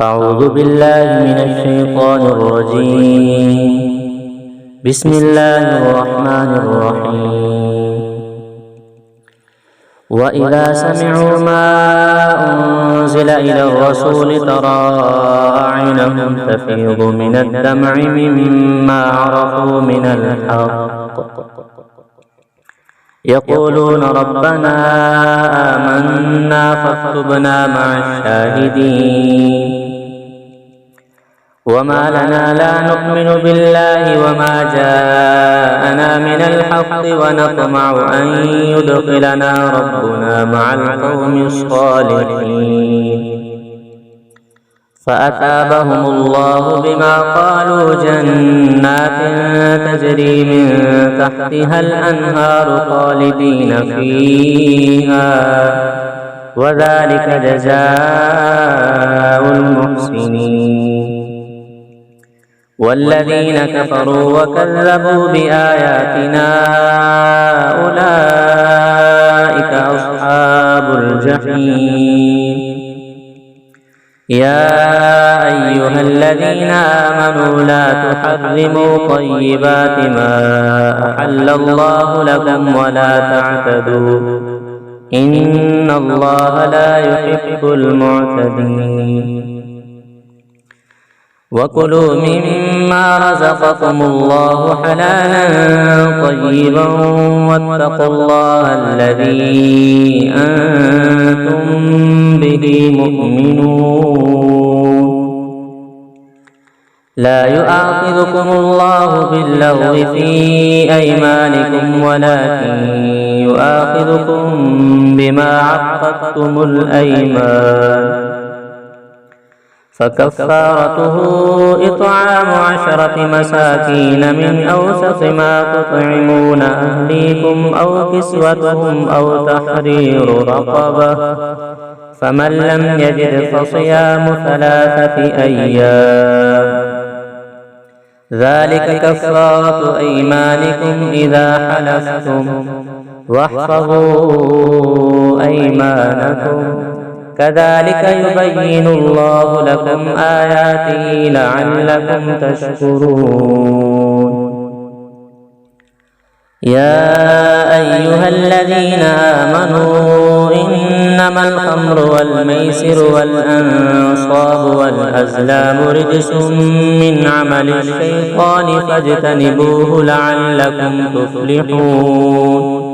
أعوذ بالله من الشيطان الرجيم. بسم الله الرحمن الرحيم. وإذا سمعوا ما أنزل إلى الرسول ترى أعينهم تفيض من الدمع مما عرفوا من الحق يقولون ربنا آمنا فاكتبنا مع الشاهدين. وما لنا لا نؤمن بالله وما جاءنا من الحق ونطمع أن يدخلنا ربنا مع القوم الصالحين. فأثابهم الله بما قالوا جنات تجري من تحتها الأنهار خالدين فيها وذلك جزاء المحسنين. والذين كفروا وكذبوا بآياتنا أولئك أصحاب الجحيم. يا أيها الذين آمنوا لا تحرموا طيبات ما أحل الله لكم ولا تعتدوا إن الله لا يحب المعتدين. وكلوا مما رزقكم الله حلالا طيبا واتقوا الله الذي أنتم به مؤمنون. لا يؤاخذكم الله باللغو في أيمانكم ولكن يؤاخذكم بما عقدتم الأيمان. فكفارته إطعام 10 مساكين من أوسط ما تطعمون أهليكم أو كسوتهم أو تحرير رقبة فمن لم يجد فصيام 3 أيام ذلك كفارة أيمانكم إذا حلفتم واحفظوا أيمانكم كذلك يبين الله لكم آياته لعلكم تشكرون. يا أيها الذين آمنوا إنما الخمر والميسر والأنصاب والأزلام رجس من عمل الشيطان فاجتنبوه لعلكم تفلحون.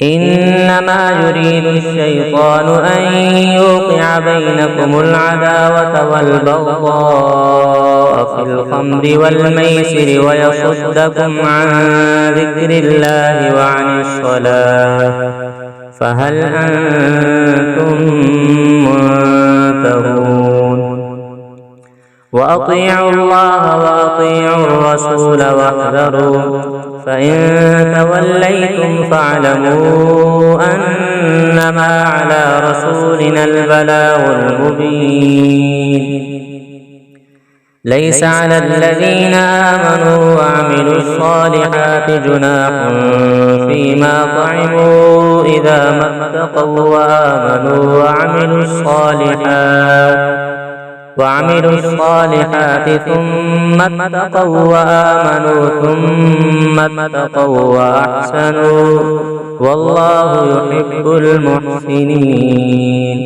إنما يريد الشيطان أن يوقع بينكم العداوة والبغضاء في الخمر والميسر ويصدكم عن ذكر الله وعن الصلاة فهل أنتم منتهون. وأطيعوا الله وأطيعوا الرسول واحذروا فإن توليتم فاعلموا أنما على رسولنا البلاغ المبين. ليس على الذين آمنوا وعملوا الصالحات جناح فيما طعموا إذا ما اتقوا وآمنوا وعملوا الصالحات ثم اتقوا وآمنوا ثم اتقوا وأحسنوا والله يحب المحسنين.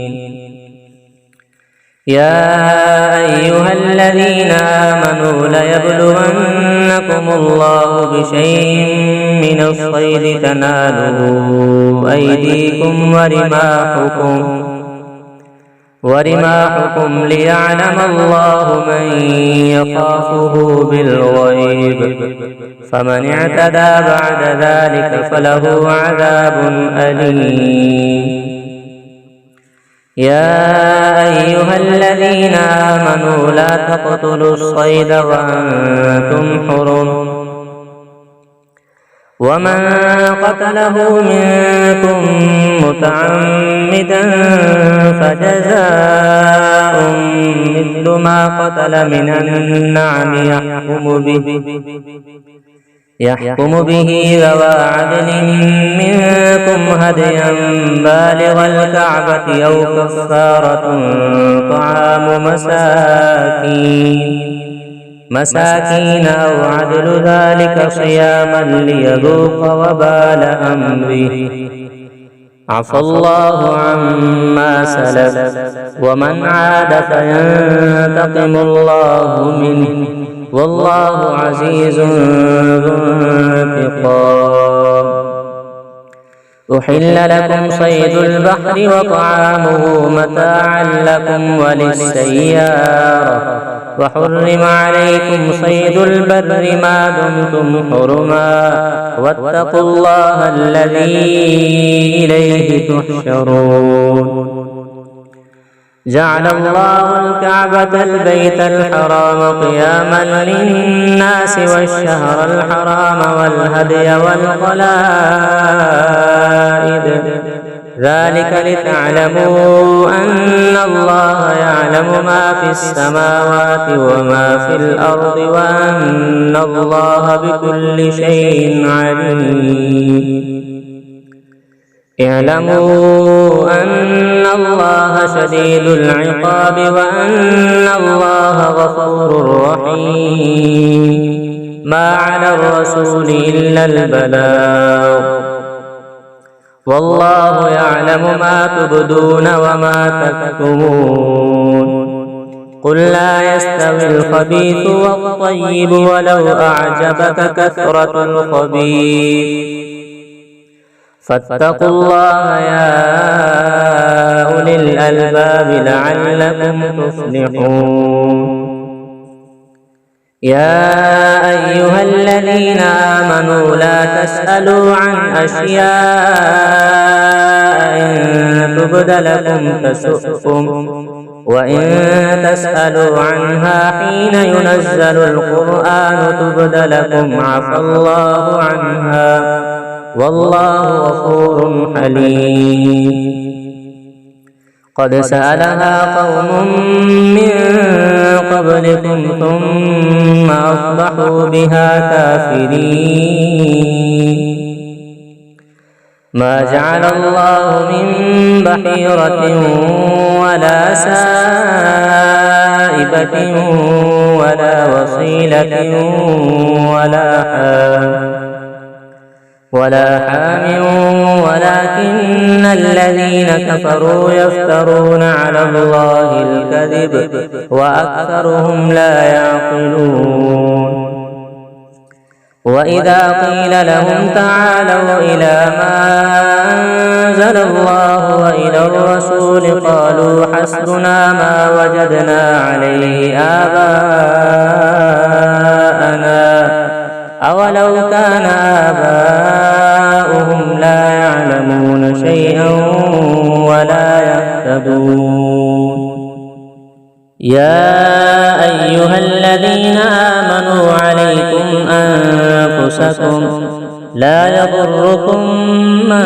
يا أيها الذين آمنوا ليبلونكم الله بشيء من الصيد تناله أيديكم ورماحكم ليعلم الله من يخافه بالغيب فمن اعتدى بعد ذلك فله عذاب أليم. يا أيها الذين آمنوا لا تقتلوا الصيد وأنتم حرم ومن قتله منكم متعمدا فجزاء مثل ما قتل من النعم يحكم به ذوى عدل منكم هديا بالغ الكعبة أو كفارة طعام مساكين أو عدل ذلك صياما ليذوق وبال أمره. عفى الله عما سلف ومن عاد فينتقم الله منه والله عزيز ذو انتقام. أحل لكم صيد البحر وطعامه متاعا لكم وللسيارة وحرم عليكم صيد البر ما دمتم حرما واتقوا الله الذي إليه تحشرون. جعل الله الكعبة البيت الحرام قياما للناس والشهر الحرام والهدي والقلائد ذلك لتعلموا أن الله يعلم ما في السماوات وما في الأرض وأن الله بكل شيء عليم. اعلموا أن الله شديد العقاب وأن الله غفور رحيم. ما على الرسول إلا البلاغ والله يعلم ما تبدون وما تكتمون. قل لا يستوي الخبيث والطيب ولو أعجبك كثرة الخبيث فاتقوا الله يا أولي الألباب لعلكم تفلحون. يا أيها الذين آمنوا لا تسألوا عن أشياء إن تبد لكم تسؤكم وإن تسألوا عنها حين ينزل القرآن تبد لكم عفى الله عنها والله غفور حليم. قد سألها قوم من قبلكم ثم أصبحوا بها كافرين. ما جعل الله من بحيرة ولا سائبة ولا وصيلة ولا حام ولكن الذين كفروا يفترون على الله الكذب وأكثرهم لا يعقلون. وإذا قيل لهم تعالوا إلى ما أنزل الله وإلى الرسول قالوا حسبنا ما وجدنا عليه آباءنا أولو كان آباؤهم لا يعلمون شيئا ولا يهتدون. يا أيها الذين آمنوا عليكم أنفسكم لا يضركم من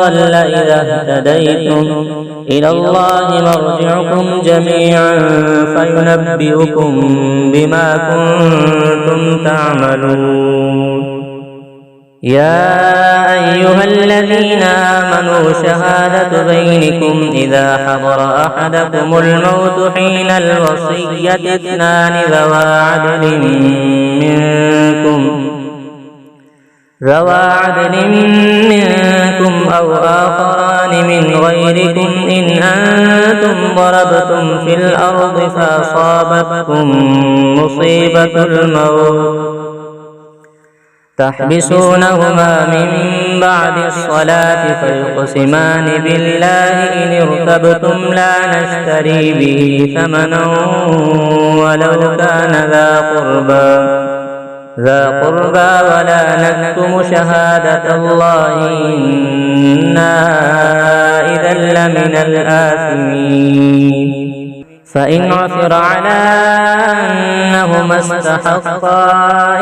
ضل إذا اهتديتم إلى الله مرجعكم جميعا فينبئكم بما كنتم تعملون. يا أيها الذين آمنوا شهادة بينكم إذا حضر أحدكم الموت حين الوصية اثنان ذوى عدل منكم أو آخران من غيركم إن أنتم ضربتم في الأرض فأصابتكم مصيبة الموت تحبسونهما من بعد الصلاة فيقسمان بالله إن ارتبتم لا نشتري به ثمنا ولو كان ذا قربى ولا نكتم شهادة الله إنا إذا لمن الآثمين. فإن عثر على أنهما استحقا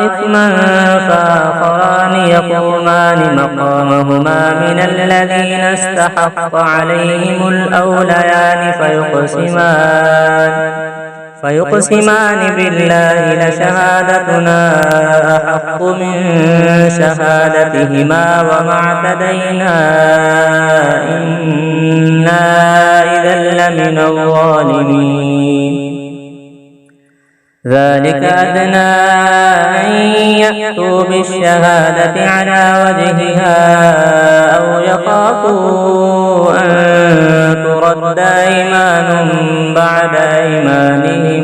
إثما فآخران يقومان مقامهما من الذين استحق عليهم الأوليان فيقسمان بالله لشهادتنا أحق من شهادتهما وما اعتدينا إنا إذا لمن الظالمين. ذلك أدنى أن يأتوا بالشهادة على وجهها أو يخافوا أن ترد أيمان بعد أيمانهم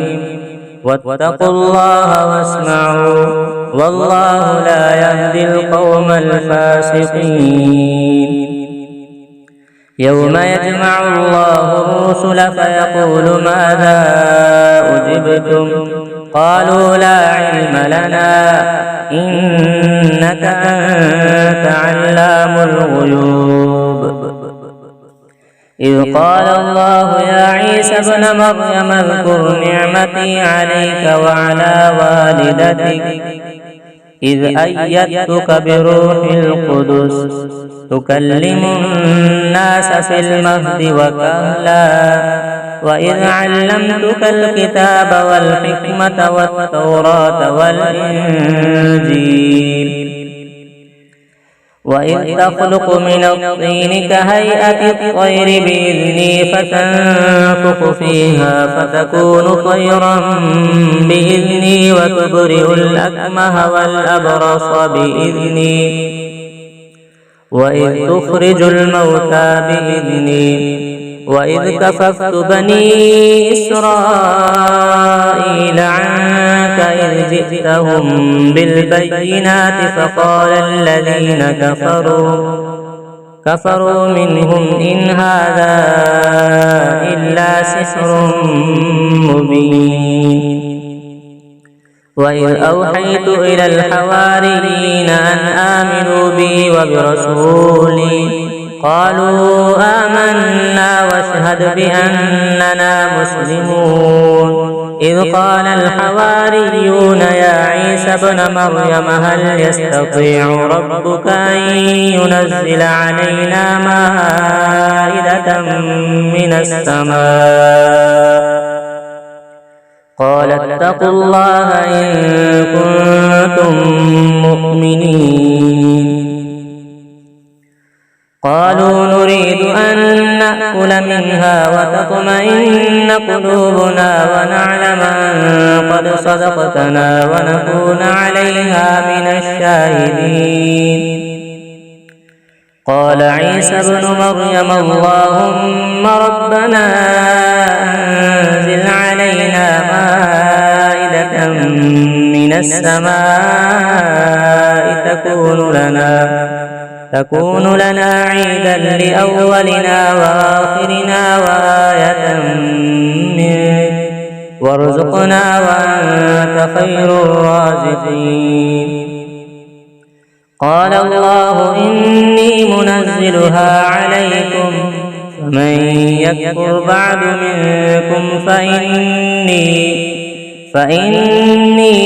واتقوا الله واسمعوا والله لا يهدي القوم الفاسقين. يوم يجمع الله الرسل فيقول ماذا أجبتم قالوا لا علم لنا إنك أنت علام الغيوب. إذ قال الله يا عيسى ابن مريم اذكر نعمتي عليك وعلى والدتك إذ أيدتك بروح القدس تكلم الناس في المهد وكهلا وإذ علمتك الكتاب والحكمة والتوراة والإنجيل وإذ تخلق من الطين كهيئة الطير بإذني فتنفخ فيها فتكون طيرا بإذني وتبرئ الأكمه والأبرص بإذني وإذ تخرج الموتى بإذني وإذ كففت بني إسرائيل عنك إذ جئتهم بالبينات فقال الذين كفروا منهم إن هذا إلا سحر مبين. وإذ أوحيت إلى الحواريين أن آمنوا بي وبرسولي قالوا آمنا واشهد بأننا مسلمون. إذ قال الحواريون يا عيسى ابن مريم هل يستطيع ربك أن ينزل علينا مائدة من السماء قال اتقوا الله إن كنتم مؤمنين. قالوا نريد أن نأكل منها وتطمئن قلوبنا ونعلم أن قد صدقتنا ونكون عليها من الشاهدين. قال عيسى ابن مريم اللهم ربنا أنزل علينا مائدة من السماء تكون لنا عيدا لأولنا وآخرنا وآية منك وارزقنا وأنت خير الرازقين. قال الله إني منزلها عليكم فمن يكفر بعد منكم فإني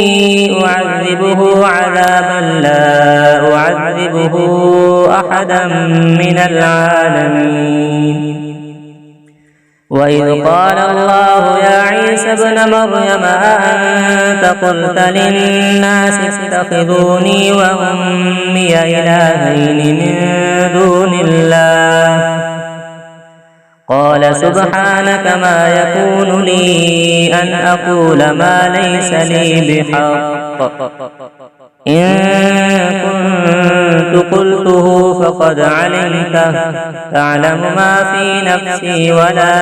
أعذبه عذابا لا أعذبه أحدا من العالمين. وإذ قال الله يا عيسى ابن مريم أأنت قلت للناس اتخذوني وأمي إلهين من دون الله قال سبحانك ما يكون لي أن أقول ما ليس لي بحق إن كنت قلته فقد علمته تعلم ما في نفسي ولا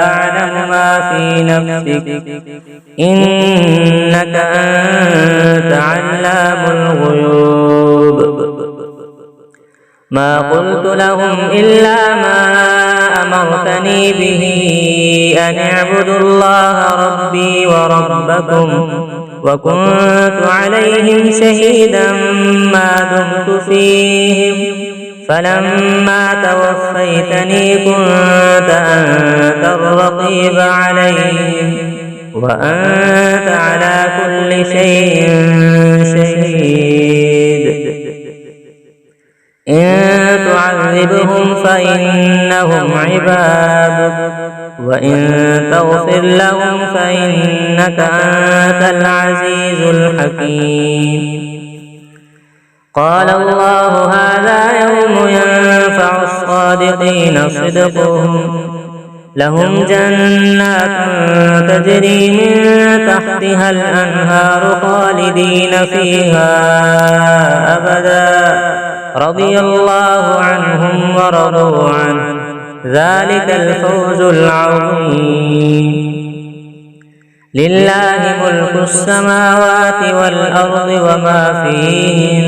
أعلم ما في نفسك إنك أنت علام الغيوب. ما قلت لهم إلا ما أمرتني به أن اعبدوا الله ربي وربكم وكنت عليهم شهيدا ما دمت فيهم فلما توفيتني كنت أنت الرقيب عليهم وأنت على كل شيء شهيد. إن تعذبهم فإنهم عبادك وإن تغفر لهم فإنك أنت العزيز الحكيم. قال الله هذا يوم ينفع الصادقين صدقهم لهم جنات تجري من تحتها الأنهار خالدين فيها أبدا رضي الله عنهم ورضوا عنه ذلك الفوز العظيم. لله ملك السماوات والأرض وما فيهن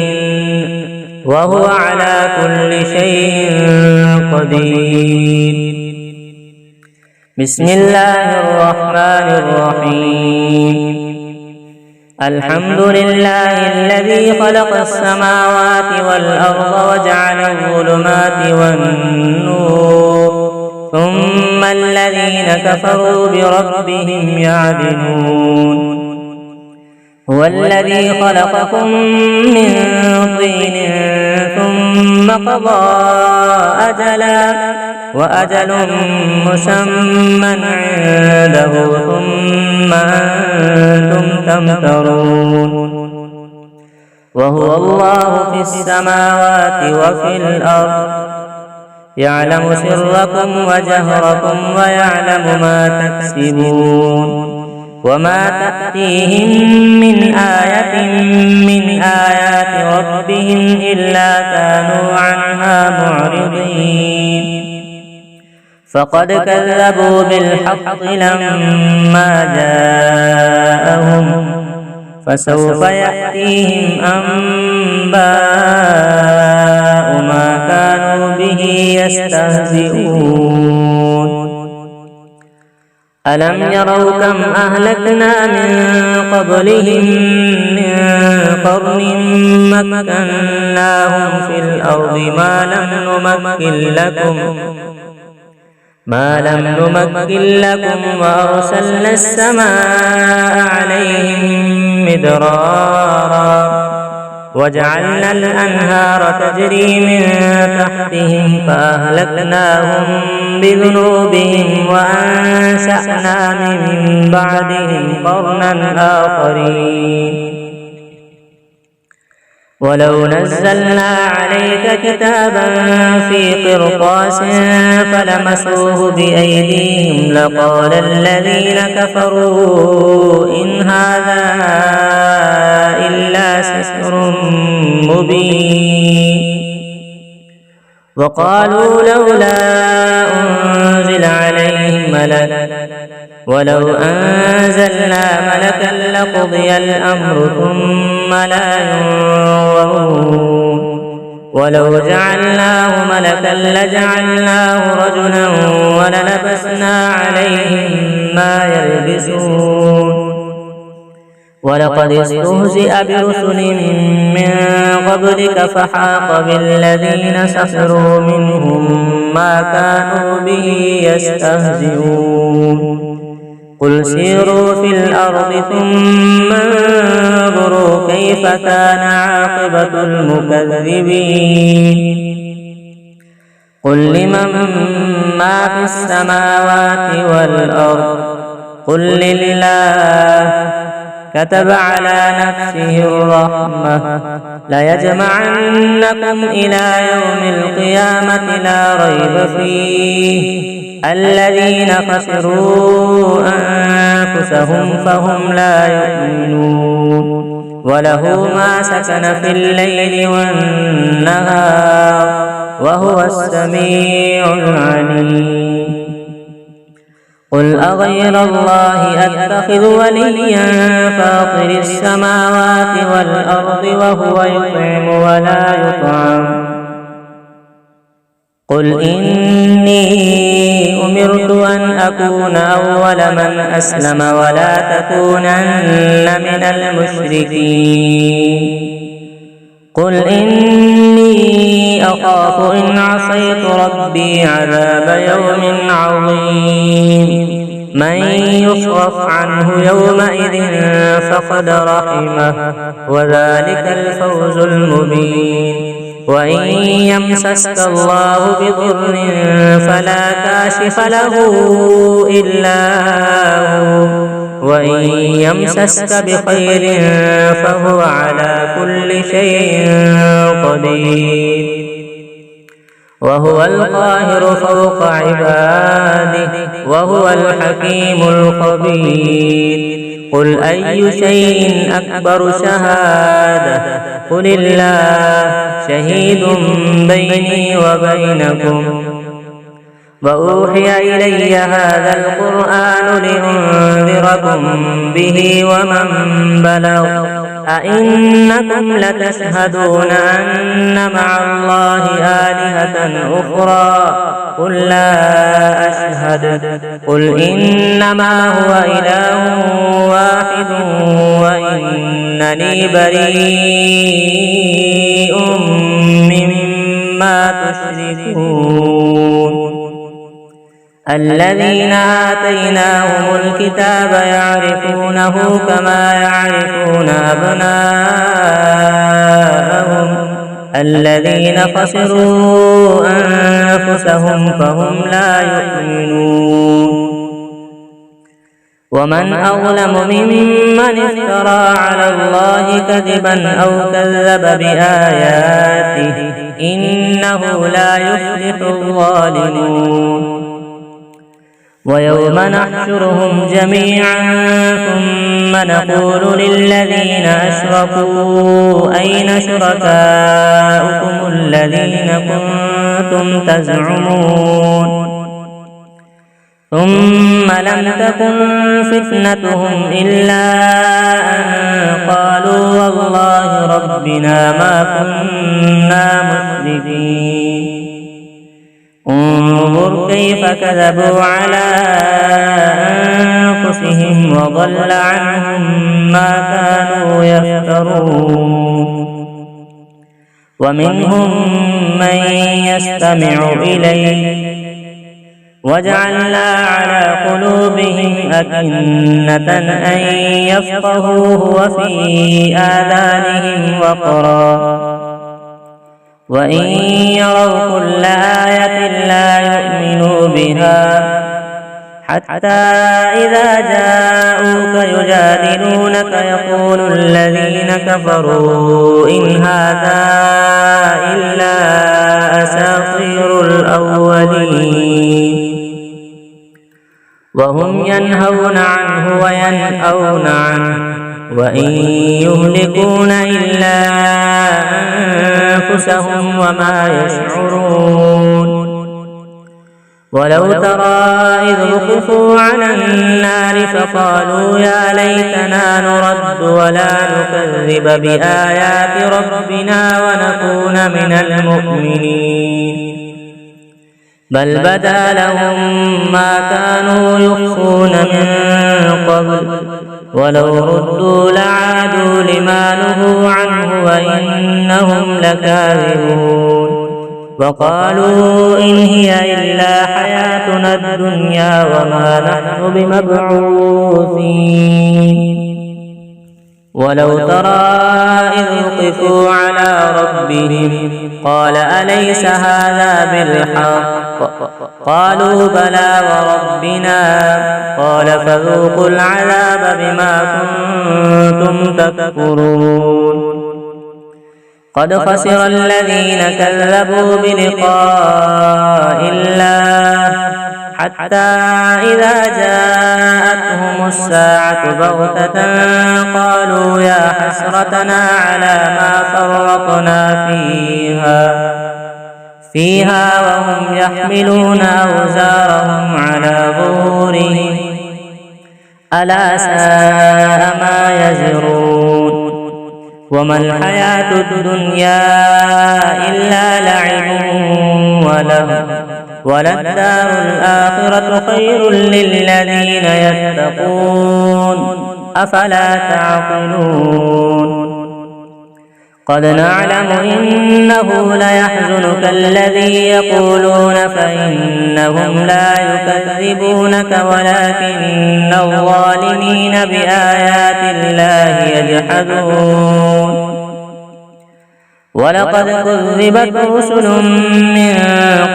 وهو على كل شيء قدير. بسم الله الرحمن الرحيم. الحمد لله الذي خلق السماوات والأرض وجعل الظلمات والنور ثم الذين كفروا بربهم يعدلون. هو الذي خلقكم من طين ثم قضى أجلا وأجل مسمى عنده ثم أنتم تمترون. وهو الله في السماوات وفي الأرض يعلم سركم وجهركم ويعلم ما تكسبون. وما تأتيهم من آية من آيات ربهم إلا كانوا عنها معرضين. فقد كذبوا بالحق لما جاءهم فسوف يأتيهم أنباء ما كانوا به يستهزئون. ألم يروا كم أهلكنا من قبلهم من قرن مكناهم في الأرض ما لم نمكن لكم وأرسلنا السماء عليهم مدرارا وجعلنا الأنهار تجري من تحتهم فأهلكناهم بذنوبهم وأنشأنا من بعدهم قرنا آخرين. ولو نزلنا عليك كتابا في قرطاس فلمسوه بأيديهم لقال الذين كفروا إن هذا إلا سحر مبين. وقالوا لولا أنزل عليه ملك ولو أنزلنا ملكا لقضي الأمر ثم لا ينظرون. ولو جعلناه ملكا لجعلناه رجلا وللبسنا عليهم ما يلبسون. ولقد استهزئ برسل من قبلك فحاق بالذين سخروا منهم ما كانوا به يستهزئون. قل سيروا في الأرض ثم انظروا كيف كان عاقبة المكذبين. قل لمن ما في السماوات والأرض قل لله كتب على نفسه الرحمة ليجمعنكم إلى يوم القيامة لا ريب فيه الذين خسروا أنفسهم فهم لا يؤمنون. وله ما سكن في الليل والنهار وهو السميع العليم. قل أغير الله أتخذ وليا فاطر السماوات والأرض وهو يطعم ولا يطعم. قل إني أمرت أن أكون أول من أسلم ولا تكونن من المشركين. قل إني أخاف إن عصيت ربي عذاب يوم عظيم. من يصرف عنه يومئذ فقد رحمه وذلك الفوز المبين. وإن يمسسك الله بضر فلا كاشف له إلا هو وإن يمسسك بخير فهو على كل شيء قدير وهو القاهر فوق عباده وهو الحكيم الخبير قل أي شيء أكبر شهادة قل الله شهيد بيني وبينكم وأوحي إلي هذا القرآن لأنذركم به ومن بلغ أئنكم لتشهدون أن مع الله آلهة أخرى قل لا أشهد قل إنما هو إله واحد وإنني بريء مما تشركون الذين آتيناهم الكتاب يعرفونه كما يعرفون أبناءهم الذين خسروا أنفسهم فهم لا يؤمنون ومن أظلم ممن افترى على الله كذبا أو كذب بآياته إنه لا يفلح الظالمون ويوم نحشرهم جميعا ثم نقول للذين أشركوا أين شركاؤكم الذين كنتم تزعمون ثم لم تكن فتنتهم إلا أن قالوا والله ربنا ما كنا مشركين انظر كيف كذبوا على أنفسهم وضل عنهم ما كانوا يفترون ومنهم من يستمع إليك وجعلنا على قلوبهم أكنة أن يفقهوه وفي آذانهم وقرا وإن يروا كل آية لا يؤمنوا بها حتى إذا جاءوك يجادلونك يقول الذين كفروا إن هذا إلا أساطير الأولين وهم ينهون عنه وينأون عنه وإن يهلكون إلا أنفسهم وما يشعرون ولو ترى إذ وقفوا على النار فقالوا يا ليتنا نرد ولا نكذب بآيات ربنا ونكون من المؤمنين بل بدا لهم ما كانوا يخفون من قبل ولو ردوا لعادوا لما نهوا عنه وإنهم لكاذبون وقالوا إن هي إلا حياتنا الدنيا وما نحن بمبعوثين ولو ترى إذ وقفوا على ربهم قال أليس هذا بالحق قالوا بلى وربنا قال فذوقوا العذاب بما كنتم تكفرون قد خسر الذين كذبوا بلقاء الله حتى إذا جاءتهم الساعة بغتة قالوا يا حسرتنا على ما فرطنا فيها وهم يحملون أوزارهم على ظهورهم ألا ساء ما يزرون وما الحياة الدنيا إلا لعب وله وللدار الآخرة خير للذين يتقون أفلا تعقلون قد نعلم إنه ليحزنك الذي يقولون فإنهم لا يكذبونك ولكن الظالمين بآيات الله يجحدون ولقد كذبت رسل من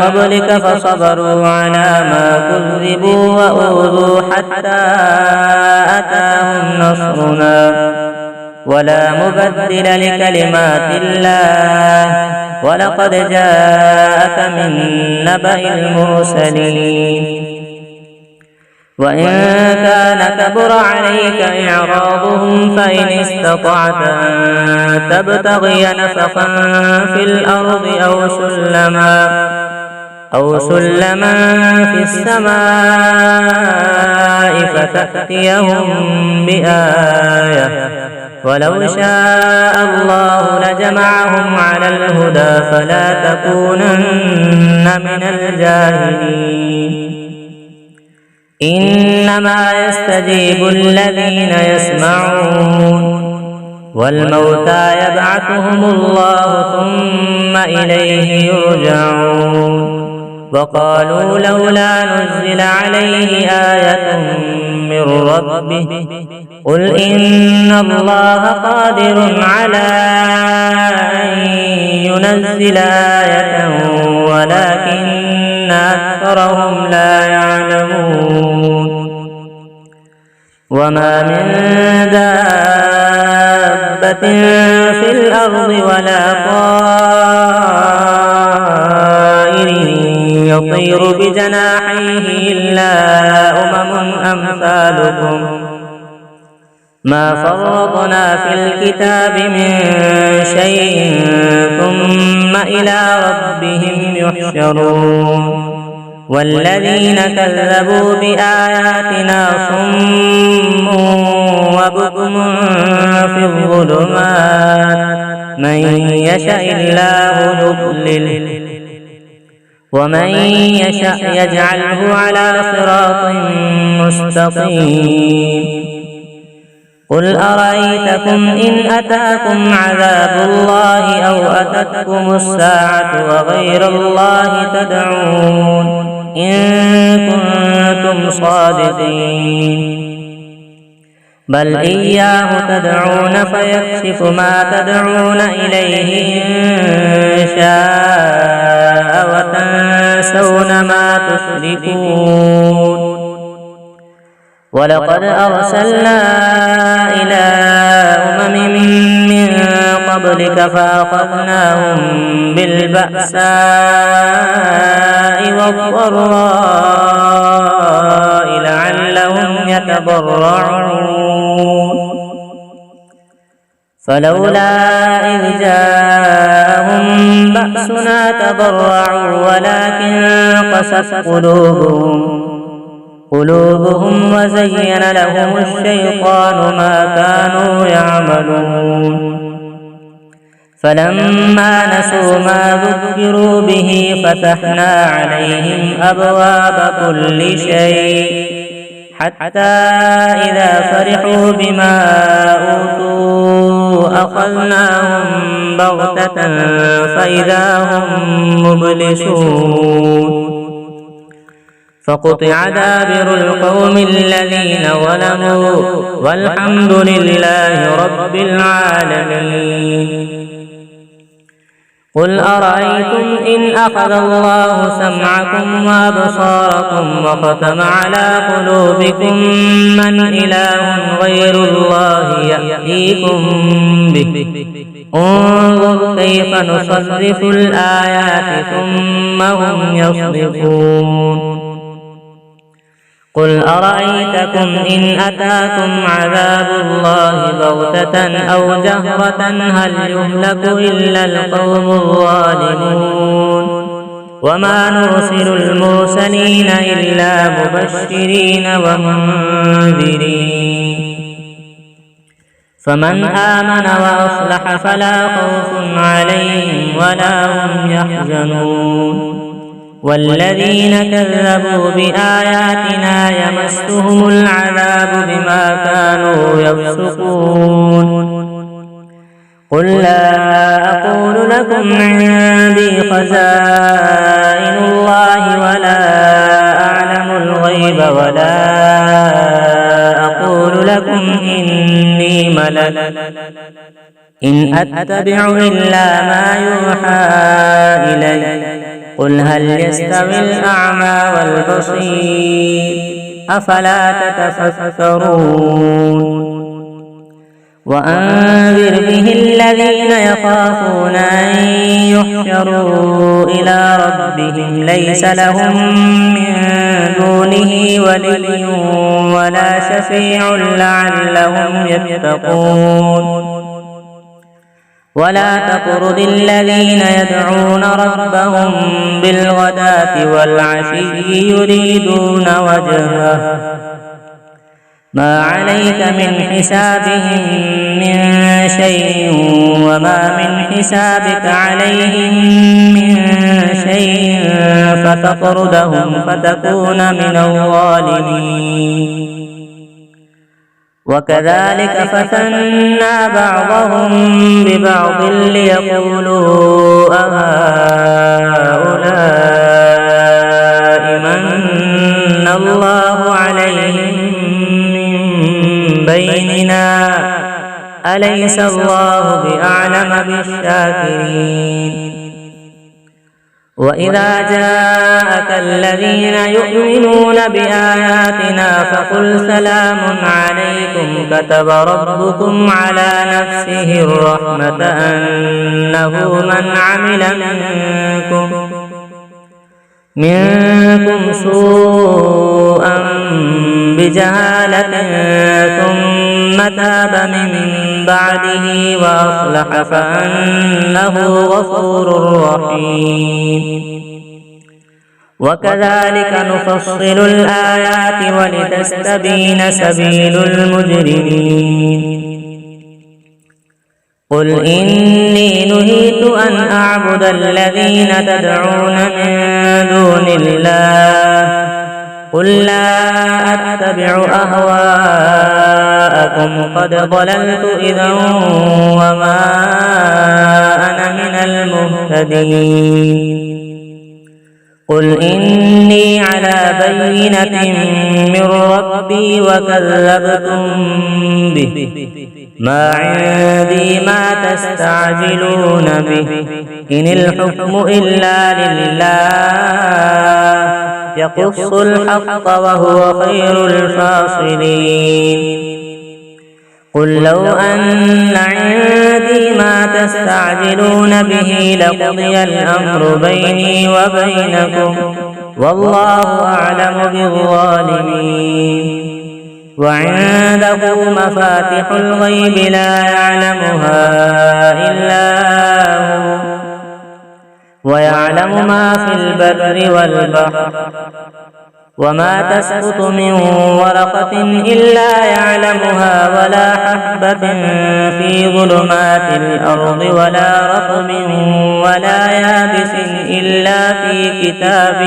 قبلك فصبروا على ما كذبوا وأوذوا حتى أتاهم نصرنا ولا مبدل لكلمات الله ولقد جاءك من نبأ المرسلين وإن كان كبر عليك إعراضهم فإن استطعت أن تبتغي نفقا في الأرض أو سلما في السماء فتأتيهم بآية ولو شاء الله لجمعهم على الهدى فلا تكونن من الجاهلين إنما يستجيب الذين يسمعون والموتى يبعثهم الله ثم إليه يرجعون وقالوا لولا نزل عليه آية من ربه قل إن الله قادر على أن ينزل آية ولكن أكثرهم لا يعلمون وما من دابة في الأرض ولا طائر يطير بجناحيه إلا أمثالكم ما فرطنا في الكتاب من شيء ثم إلى ربهم يحشرون والذين كذبوا بآياتنا صم وبكم في الظلمات من يشاء الله يضلله ومن يشاء يجعله على صراط مستقيم قل أرأيتكم إن أتاكم عذاب الله أو أتتكم الساعة وغير الله تدعون إن كنتم صادقين بل إياه تدعون فيكشف ما تدعون إليه إن شاء وتنسون ما تشركون ولقد أرسلنا إلى أمم من قبلك فأخذناهم بالبأساء والضراء لعلهم يتضرعون فلولا إذ جاءهم بأسنا تضرعوا ولكن قست قلوبهم وزين لهم الشيطان ما كانوا يعملون فلما نسوا ما ذكروا به فتحنا عليهم أبواب كل شيء حتى إذا فرحوا بما أوتوا أخذناهم بغتة فإذا هم مبلسون فقطع دابر القوم الذين ظلموا والحمد لله رب العالمين قل أرأيتم إن أخذ الله سمعكم وأبصاركم وختم على قلوبكم من إله غير الله يأتيكم به انظر كيف نصرف الآيات ثم هم يصدفون قل أرأيتكم إن أتاكم عذاب الله بغتة أو جهرة هل يهلك إلا القوم الظالمون وما نرسل المرسلين إلا مبشرين ومنذرين فمن آمن وأصلح فلا خوف عليهم ولا هم يحزنون والذين كذبوا بآياتنا يمسهم العذاب بما كانوا يفسقون قل لا أقول لكم عندي خزائن الله ولا أعلم الغيب ولا أقول لكم إني ملك إن أتبع إلا ما يوحى إلي قل هل يستوي الأعمى والبصير أفلا تتفكرون وأنذر به الذين يخافون أن يحشروا إلى ربهم ليس لهم من دونه ولي ولا شفيع لعلهم يتقون ولا تطرد الذين يدعون ربهم بالغداة والعشي يريدون وجهه ما عليك من حسابهم من شيء وما من حسابك عليهم من شيء فتطردهم فتكون من الظالمين وكذلك فتنا بعضهم ببعض ليقولوا أهؤلاء من الله عليهم من بيننا أليس الله بأعلم بالشاكرين وإذا جاءك الذين يؤمنون بآياتنا فقل سلام عليكم كتب ربكم على نفسه الرحمة أنه من عمل منكم سوءا بجهالة ثم تاب من بعده وأصلح فأنه غفور رحيم وكذلك نفصل الآيات ولتستبين سبيل المجرمين قل إني نهيت أن أعبد الذين تدعون من دون الله قل لا أتبع أهواءكم قد ضللت إذا وما أنا من المهتدين قل إني على بينة من ربي وكذبتم به ما عندي ما تستعجلون به إن الحكم إلا لله يقص الحق وهو خير الفاصلين قل لو أن عندي ما تستعجلون به لقضي الأمر بيني وبينكم والله أعلم بالظالمين وعنده مفاتح الغيب لا يعلمها إلا هو ويعلم ما في البر والبحر وما تسقط من ورقة إلا يعلمها ولا حبة في ظلمات الأرض ولا رطب ولا يابس إلا في كتاب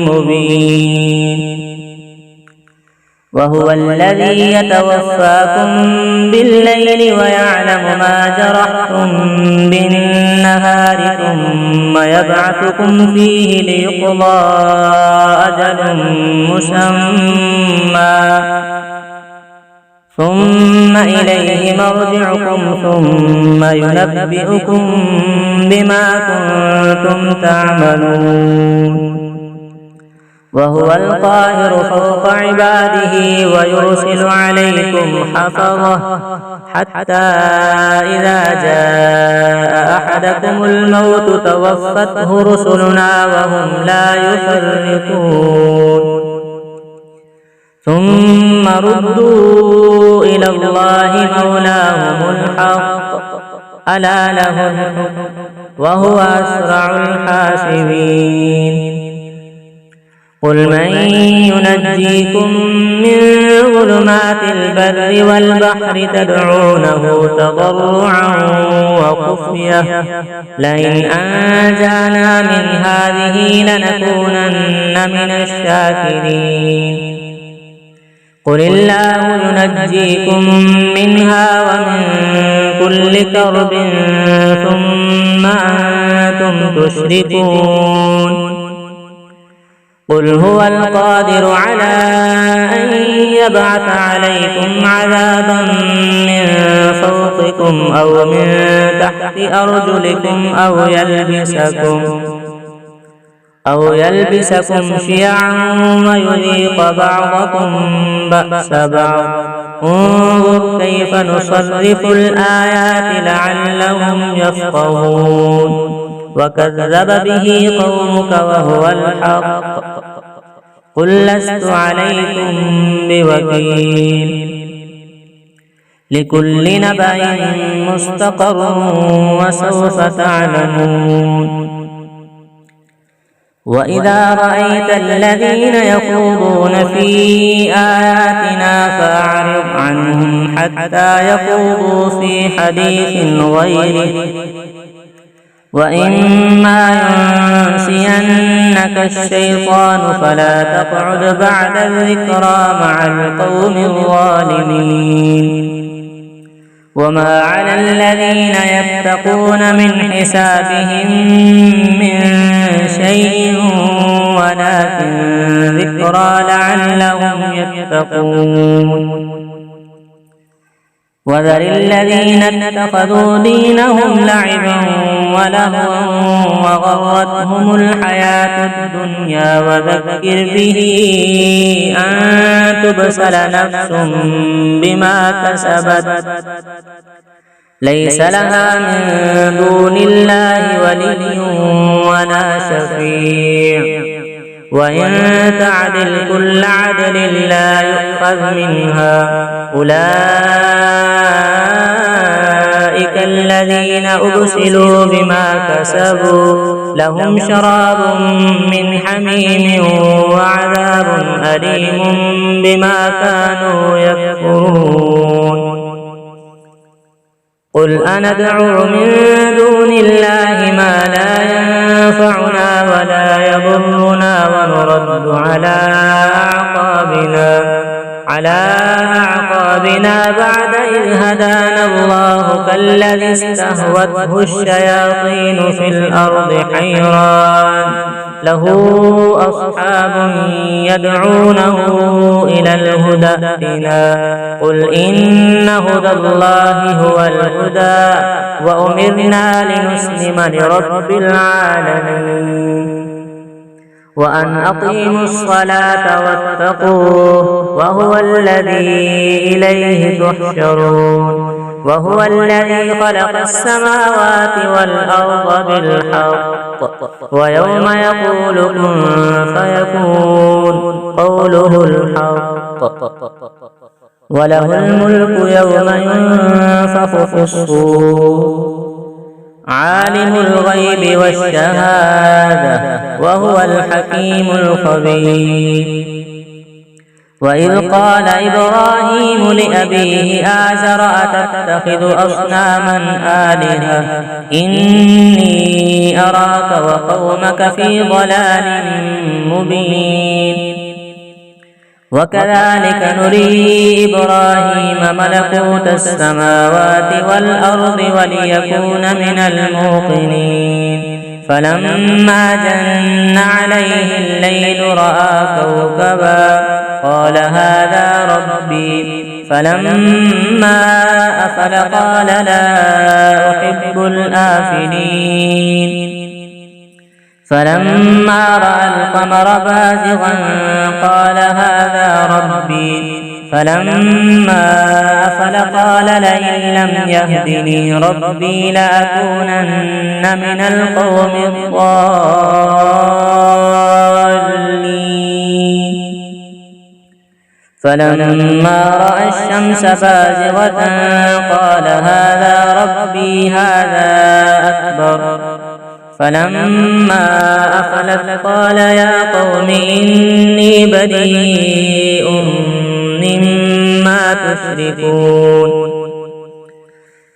مبين وهو الذي يتوفاكم بالليل ويعلم ما جرحتم بالنهار ثم يبعثكم فيه ليقضى أجل مسمى ثم إليه مرجعكم ثم ينبئكم بما كنتم تعملون وهو القاهر فوق عباده ويرسل عليكم حفظه حتى إذا جاء أحدكم الموت توفته رسلنا وهم لا يفرطون ثم ردوا إلى الله مولاهم الحق ألا له الحكم وهو أسرع الحاسبين قل من ينجيكم من ظلمات البر والبحر تدعونه تضرعا وخفية لئن أنجانا من هذه لنكونن من الشاكرين قل الله ينجيكم منها ومن كل كرب ثم أنتم تشركون قل هو القادر على أن يبعث عليكم عذابا من فوقكم أو من تحت أرجلكم أو يلبسكم شيعا ويذيق بعضكم بأس بعض. انظر كيف نصرف الآيات لعلهم يفقهون. وكذب به قومك وهو الحق قل لست عليكم بوكيل. لكل نبأ مستقر وسوف تعلمون. وإذا رأيت الذين يخوضون في آياتنا فأعرض عنهم حتى يخوضوا في حديث غيره. وإما ينسينك الشيطان فلا تقعد بعد الذكرى مع القوم الظالمين. وما على الذين يتقون من حسابهم من شيء ولكن ذكرى لعلهم يتقون. وذر الذين اتخذوا دينهم لعبا ولهوا وغرتهم الحياة الدنيا وذكر به أن تبسل نفس بما كسبت ليس لها من دون الله ولي ولا شفيع. وإن تعدل كل عدل لا يؤخذ منها. أولئك الذين أبسلوا بما كسبوا لهم شراب من حميم وعذاب أليم بما كانوا يكفرون. قل أندعو من دون الله ما لا ينفعنا ولا يضرنا ونرد على أعقابنا بعد إذ هدانا الله كالذي استهوته الشياطين في الأرض حيران له أصحاب يدعونه إلى الهدى ائتنا. قل إن هدى الله هو الهدى وأمرنا لنسلم لرب العالمين وأن أقيموا الصلاة واتقوه وهو الذي إليه تحشرون. وهو الذي خلق السماوات والأرض بالحق ويوم يقول كن فيكون قوله الحق. وله الملك يوم ينفخ في الصور عالم الغيب والشهادة وهو الحكيم الخبير. وإذ قال إبراهيم لأبيه آزر أتتخذ أصناما آلهة إني أراك وقومك في ضلال مبين. وكذلك نري إبراهيم ملكوت السماوات والأرض وليكون من الموقنين. فلما جن عليه الليل رأى كوكبا قال هذا ربي. فلما أفل قال لا أحب الآفلين. فلما رأى القمر بازغا قال هذا ربي. فلما أفل قال لئن لم يهدني ربي لأكونن من القوم الضالين. فلما رأى الشمس بازغة قال هذا ربي هذا أكبر. فلما أفلت قال يا قوم إني بريء مما تشركون.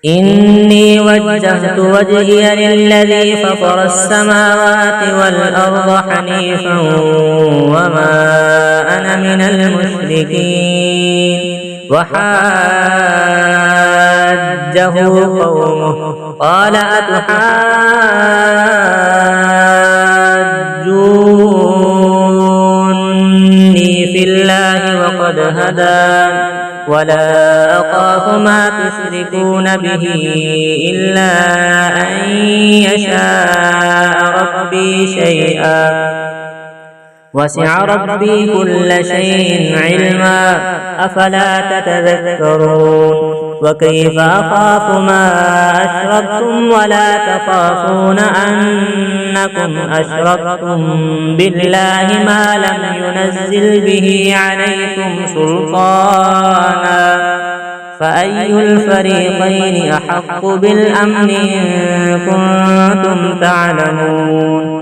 إني وجهت وجهي للذي فطر السماوات والأرض حنيفا وما أنا من المشركين. وحاجه قومه قال أتحاجوني فقد هدان ولا أخاف ما تشركون به إلا أن يشاء ربي شيئا وسع ربي كل شيء علما أفلا تتذكرون وكيف أخاف ما أشركتم ولا تخافون أنكم أشركتم بالله ما لم ينزل به عليكم سلطانا فأي الفريقين أحق بالأمن إن كنتم تعلمون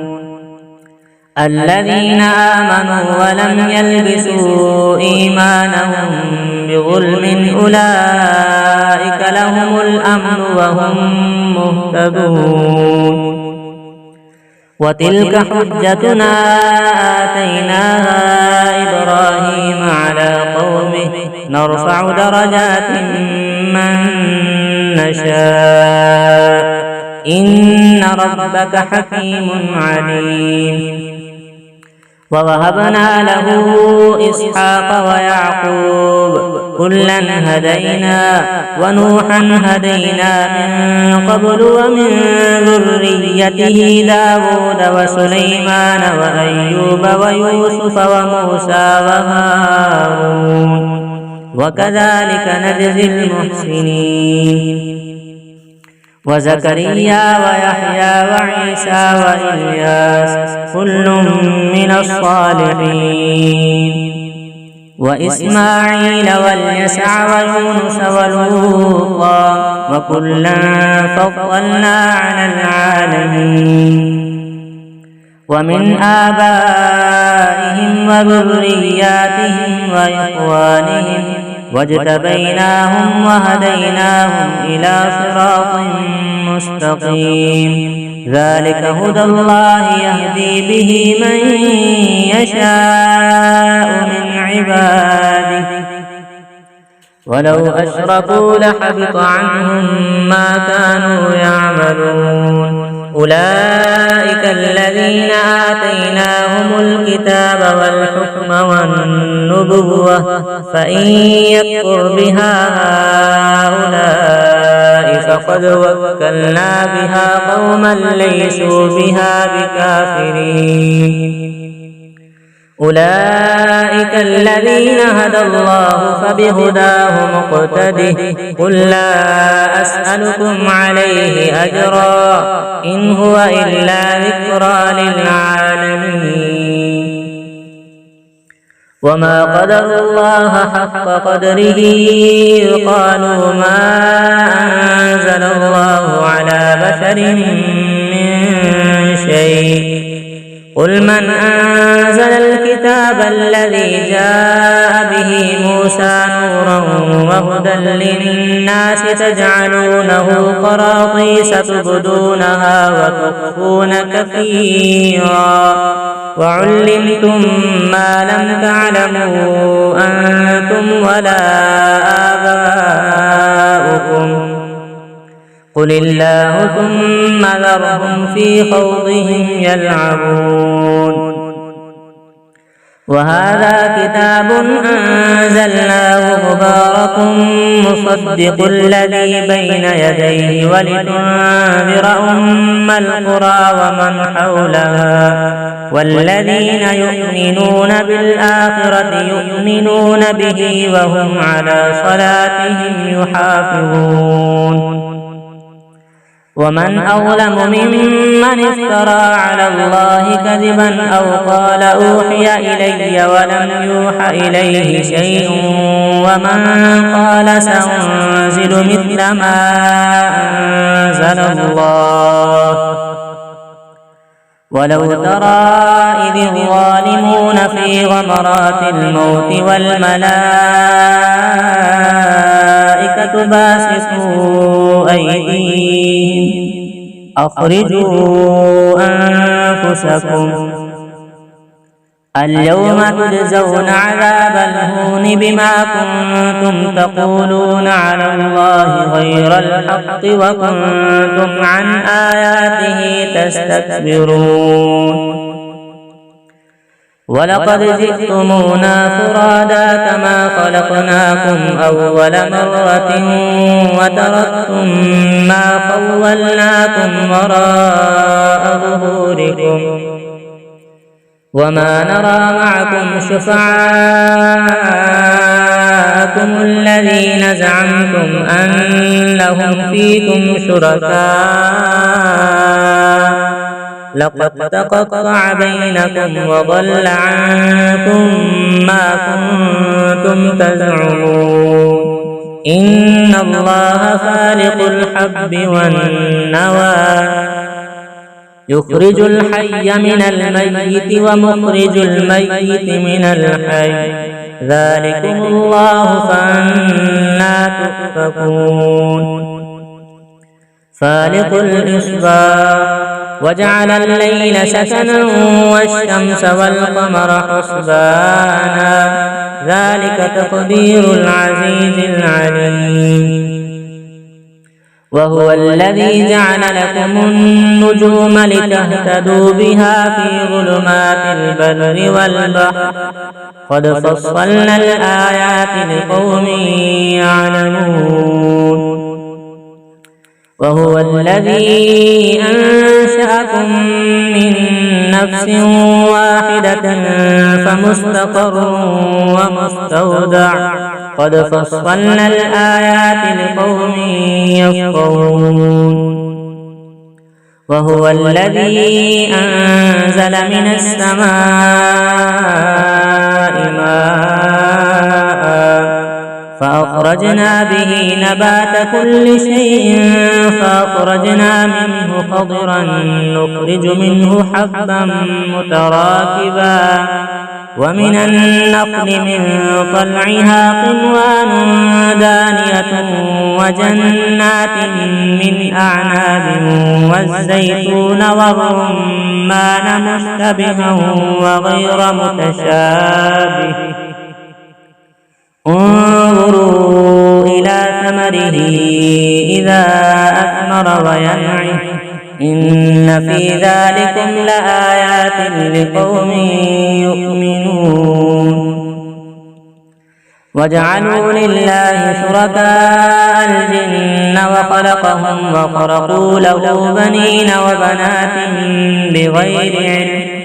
الذين آمنوا ولم يلبسوا إيمانهم بظلم أولئك لهم الأمن وهم مهتدون وتلك حجتنا آتيناها إبراهيم على قومه نرفع درجات من نشاء إن ربك حكيم عليم ووهبنا له إسحاق ويعقوب كلا هدينا ونوحا هدينا من قبل ومن ذريته داود وسليمان وأيوب ويوسف وموسى وهارون وكذلك نجزي المحسنين وزكريا ويحيى وعيسى وإلياس كل من الصالحين وإسماعيل واليسع ويونس ولوطا وكلا فضلنا على العالمين ومن آبائهم وذرياتهم وإخوانهم واجتبيناهم وهديناهم إلى صراط مستقيم ذلك هدى الله يهدي به من يشاء من عباده ولو أشركوا لحبط عنهم ما كانوا يعملون أولئك الذين آتيناهم الكتاب والحكم والنبوة فإن يكفر بها هؤلاء فقد وكلنا بها قوما ليسوا بها بكافرين أولئك الذين هدى الله فبهداه مقتده قل لا أسألكم عليه أجرا إن هو إلا ذكرى للعالمين وما قدروا الله حق قدره قالوا ما أنزل الله على بشر من شيء قل من أنزل الكتاب الذي جاء به موسى نورا وهدى للناس تجعلونه قراطيس تبدونها وتخفون كثيرا وعلمتم ما لم تعلموا أنتم ولا آباؤكم قل الله ثم ذرهم في خوضهم يلعبون وهذا كتاب أنزلناه مبارك مصدق الذي بين يديه ولتنذر أم القرى ومن حولها والذين يؤمنون بالآخرة يؤمنون به وهم على صلاتهم يحافظون ومن أظلم ممن افترى على الله كذبا أو قال أوحي إلي ولم يوح إليه شيء ومن قال سأنزل مثل ما أنزل الله ولو ترى إذ الظالمون في غمرات الموت والملائكة باسطوا أيديهم أخرجوا أنفسكم اليوم تجزون عذاب الهون بما كنتم تقولون على الله غير الحق وكنتم عن آياته تستكبرون ولقد جئتمونا فرادا كما خلقناكم أول مرة وتركتم ما خولناكم وراء ظهوركم وما نرى معكم شفعاءكم الذين زعمتم أنهم فيكم شركاء لقد تقطع بينكم وضل عنكم ما كنتم تزعمون إن الله فالق الحب والنوى يخرج الحي من الميت ومخرج الميت من الحي ذلكم الله فأنى تؤفكون فالق الإصباح وجعل الليل سكنا والشمس والقمر حسبانا ذلك تقدير العزيز العليم وهو الذي جعل لكم النجوم لتهتدوا بها في ظلمات البر والبحر قد فصلنا الآيات لقوم يعلمون وهو الذي أنشأكم من نفس واحدة فمستقر ومستودع قد فصلنا الآيات لقوم يفقهون وهو الذي أنزل من السماء ماء فأخرجنا به نبات كل شيء فأخرجنا منه خضرا نخرج منه حبا متراكبا ومن النخل من طلعها قنوان دانية وجنات من أعناب والزيتون والرمان مشتبها وغير متشابه انظروا إلى ثمره إذا أثمر وينعه إن في ذلكم لآيات لقوم يؤمنون وجعلوا لله شركاء الجن وخلقهم وخرقوا له بنين وبنات بغير علم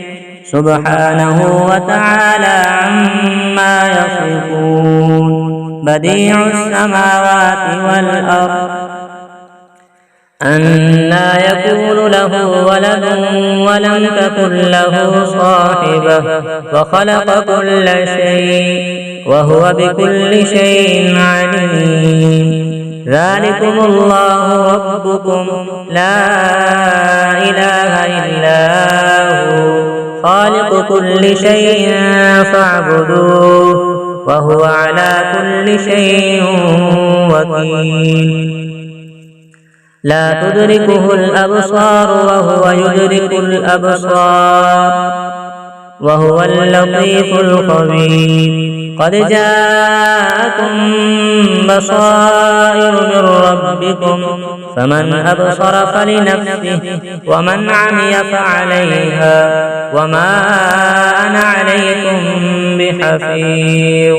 سبحانه وتعالى عما يصفون بديع السماوات والأرض أنى يكون له ولد ولم تكن له صاحبة وخلق كل شيء وهو بكل شيء عليم ذلكم الله ربكم لا إله إلا هو خالق كل شيء فاعبدوه وهو على كل شيء وكيل لا تدركه الأبصار وهو يدرك الأبصار وهو اللطيف الخبير قد جاءكم بصائر من ربكم فمن أبصر فلنفسه ومن عمي فعليها وما أنا عليكم بحفيظ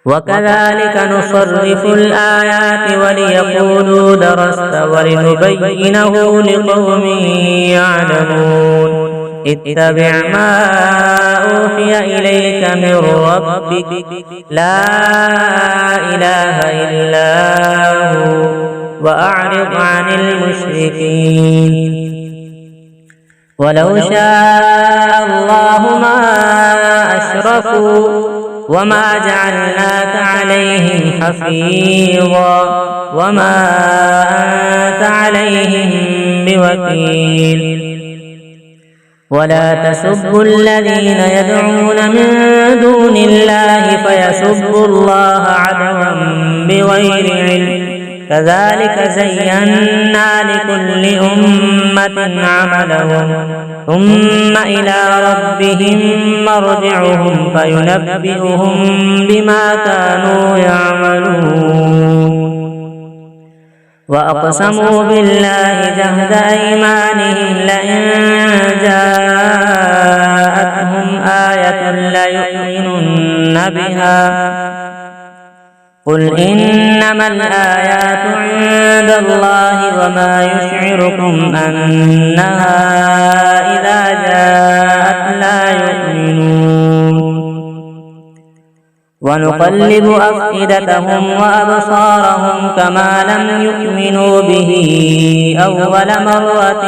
وكذلك نصرف الآيات وليقولوا درست ولنبينه لقوم يعلمون اتبع ما أوحي إليك من ربك لا إله إلا هو وأعرض عن المشركين ولو شاء الله ما أشركوا وما جعلناك عليهم حفيظا وما أنت عليهم بوكيل ولا تسبوا الذين يدعون من دون الله فيسبوا الله عدوا بغير علم كذلك زينا لكل أمة عملهم ثم إلى ربهم مرجعهم فينبئهم بما كانوا يعملون وأقسموا بالله جهد أيمانهم لئن جاءتهم جاءتهم آية ليؤمنن بها قل إنما الآيات عند الله وما يشعركم أنها إذا جاءت لا يؤمنون ونقلب أفئدتهم وأبصارهم كما لم يؤمنوا به أول مرة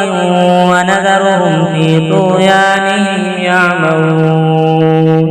ونذرهم في طغيانهم يعمهون